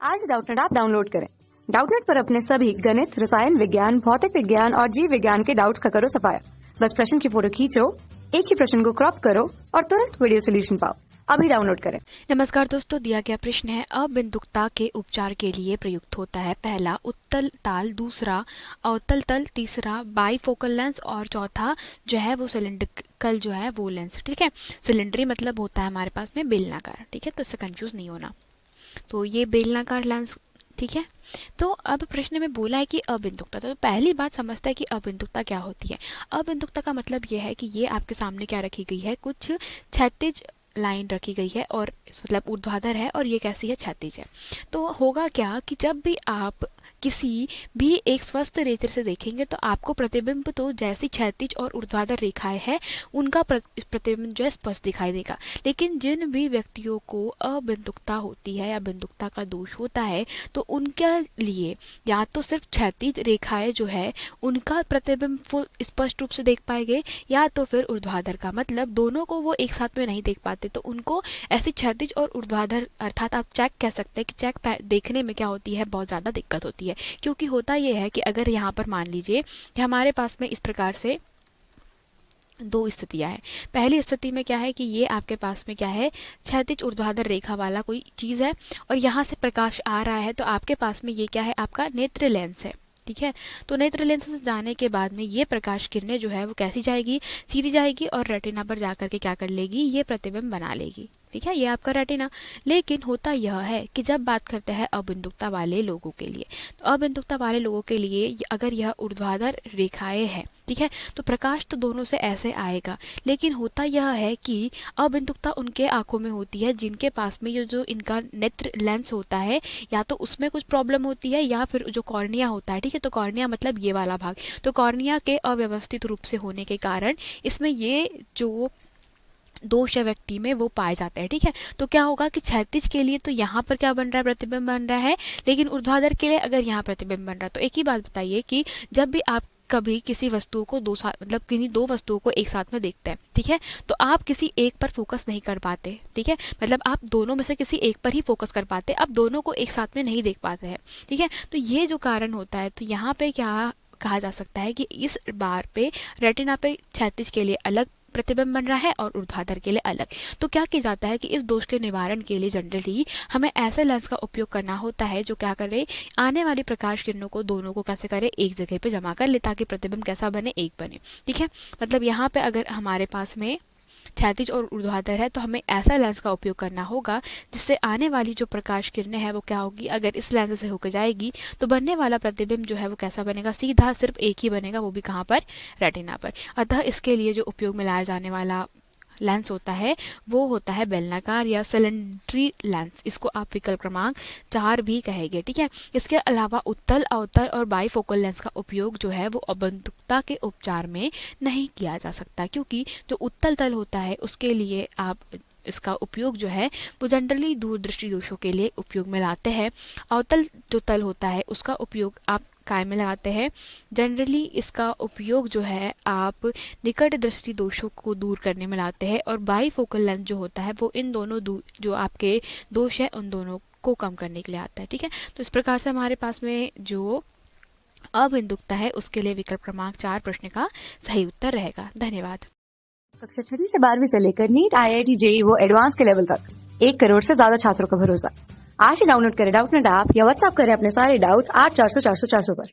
आज Doubtnut app download करें। Doubtnut पर अपने सभी गणित, रसायन विज्ञान, भौतिक विज्ञान और जीव विज्ञान के डाउट्स का करो सफाया। बस प्रश्न की फोटो खींचो, एक ही प्रश्न को क्रॉप करो और तुरंत वीडियो सोल्यूशन पाओ। अभी डाउनलोड करें। नमस्कार दोस्तों, दिया गया प्रश्न है अबिंदुकता के उपचार के लिए प्रयुक्त होता है पहला उत्तल ताल, दूसरा अवतल तल, तीसरा बाईफोकल लेंस और चौथा जो है वो सिलिंड्रिकल जो है वो लेंस। ठीक है, सिलिंड्री मतलब होता है हमारे पास में बेलनाकार। ठीक है, तो इससे कंफ्यूज नहीं होना। तो ये बेलनाकार लेंस। ठीक है, तो अब प्रश्न में बोला है कि अबिंदुकता, तो पहली बात समझता है कि अबिंदुकता क्या होती है। अबिंदुकता का मतलब ये है कि ये आपके सामने क्या रखी गई है, कुछ क्षैतिज लाइन रखी गई है और मतलब ऊर्ध्वाधर है और ये कैसी है, क्षैतिज है। तो होगा क्या कि जब भी आप किसी भी एक स्वस्थ नेत्र से देखेंगे तो आपको प्रतिबिंब तो जैसी क्षैतिज और ऊर्ध्वाधर रेखाएं हैं उनका प्रतिबिंब जो है स्पष्ट दिखाई देगा। लेकिन जिन भी व्यक्तियों को अबिंदुकता होती है या बिंदुकता का दोष होता है तो उनके लिए या तो सिर्फ क्षैतिज रेखाएं जो है उनका प्रतिबिंब वो स्पष्ट रूप से देख पाएंगे या तो फिर ऊर्ध्वाधर का, मतलब दोनों को वो एक साथ में नहीं देख पाते। तो उनको ऐसी क्षैतिज और ऊर्ध्वाधर अर्थात आप चेक कह सकते हैं कि चेक देखने में क्या होती है, बहुत ज़्यादा दिक्कत होती है। क्योंकि होता यह है कि अगर यहाँ पर मान लीजिए कि हमारे पास में इस प्रकार से दो स्थितियां हैं। पहली स्थिति में क्या है कि ये आपके पास में क्या है, क्षैतिज ऊर्ध्वाधर रेखा वाला कोई चीज़ है और यहाँ से प्रकाश आ रहा है, तो आपके पास में ये क्या है, आपका नेत्र लेंस है। ठीक है, तो नेत्र लेंस से जाने के बाद में ये प्रकाश किरणें जो है वो कैसी जाएगी, सीधी जाएगी और रेटिना पर जाकर के क्या कर लेगी, ये प्रतिबिंब बना लेगी। ठीक है, ये आपका रेटिना। लेकिन होता यह है कि जब बात करते हैं अबिंदुकता वाले लोगों के लिए, तो अबिंदुकता वाले लोगों के लिए अगर यह ऊर्ध्वाधर रेखाएं हैं, ठीक है, तो प्रकाश तो दोनों से ऐसे आएगा। लेकिन होता यह है कि अबिंदुकता उनके आंखों में होती है जिनके पास में ये जो इनका नेत्र लेंस होता है या तो उसमें कुछ प्रॉब्लम होती है या फिर जो कॉर्निया होता है। ठीक है, तो कॉर्निया मतलब ये वाला भाग, तो कॉर्निया के अव्यवस्थित रूप से होने के कारण इसमें ये जो दोष है व्यक्ति में वो पाए जाते हैं। ठीक है, तो क्या होगा कि क्षैतिज के लिए तो यहाँ पर क्या बन रहा है, प्रतिबिंब बन रहा है, लेकिन ऊर्ध्वाधर के लिए अगर यहाँ प्रतिबिंब बन रहा है तो एक ही बात बताइए कि जब भी आप कभी किसी वस्तुओं को मतलब किन्हीं दो वस्तुओं को एक साथ में देखते हैं, ठीक है, तो आप किसी एक पर फोकस नहीं कर पाते। ठीक है, मतलब आप दोनों में से किसी एक पर ही फोकस कर पाते, आप दोनों को एक साथ में नहीं देख पाते हैं। ठीक है, तो ये जो कारण होता है, तो यहाँ पे क्या कहा जा सकता है कि इस बार पे रेटिना पे क्षैतिज के लिए अलग प्रतिबिंब बन रहा है और ऊर्ध्वाधर के लिए अलग। तो क्या किया जाता है कि इस दोष के निवारण के लिए जनरली हमें ऐसे लेंस का उपयोग करना होता है जो क्या करे, आने वाली प्रकाश किरणों को दोनों को कैसे करे, एक जगह पे जमा कर ले ताकि प्रतिबिंब कैसा बने, एक बने। ठीक है, मतलब यहाँ पे अगर हमारे पास में क्षैतिज और ऊर्ध्वाधर है तो हमें ऐसा लेंस का उपयोग करना होगा जिससे आने वाली जो प्रकाश किरणें हैं वो क्या होगी, अगर इस लेंस से होकर जाएगी तो बनने वाला प्रतिबिंब जो है वो कैसा बनेगा, सीधा सिर्फ एक ही बनेगा, वो भी कहाँ पर, रेटिना पर। अतः इसके लिए जो उपयोग में लाया जाने वाला लेंस होता है वो होता है बेलनाकार या सिलेंड्री लेंस। इसको आप विकल्प क्रमांक 4 भी कहेंगे। ठीक है, इसके अलावा उत्तल, अवतल और बाईफोकल लेंस का उपयोग जो है वो अबिंदुकता के उपचार में नहीं किया जा सकता, क्योंकि जो उत्तल तल होता है उसके लिए आप इसका उपयोग जो है वो जनरली दूरदृष्टि दोषों के लिए उपयोग में लाते हैं। अवतल जो तल होता है उसका उपयोग आप काय में लगाते हैं, जनरली इसका उपयोग जो है आप निकट दृष्टि दोषों को दूर करने में लाते हैं। और बाईफोकल लेंस जो होता है वो इन दोनों जो आपके दोष है उन दोनों को कम करने के लिए आता है। ठीक है, तो इस प्रकार से हमारे पास में जो अबिंदुकता है उसके लिए विकल्प क्रमांक 4 प्रश्न का सही उत्तर रहेगा। धन्यवाद। कक्षा 6 से 12वीं से लेकर नीट, IIT, JEE वो एडवांस के लेवल तक 1 करोड़ से ज्यादा छात्रों का भरोसा। आज ही डाउनलोड करें डाउटनेट ऐप या व्हाट्सएप करें अपने सारे डाउट्स 8400 400 400 पर।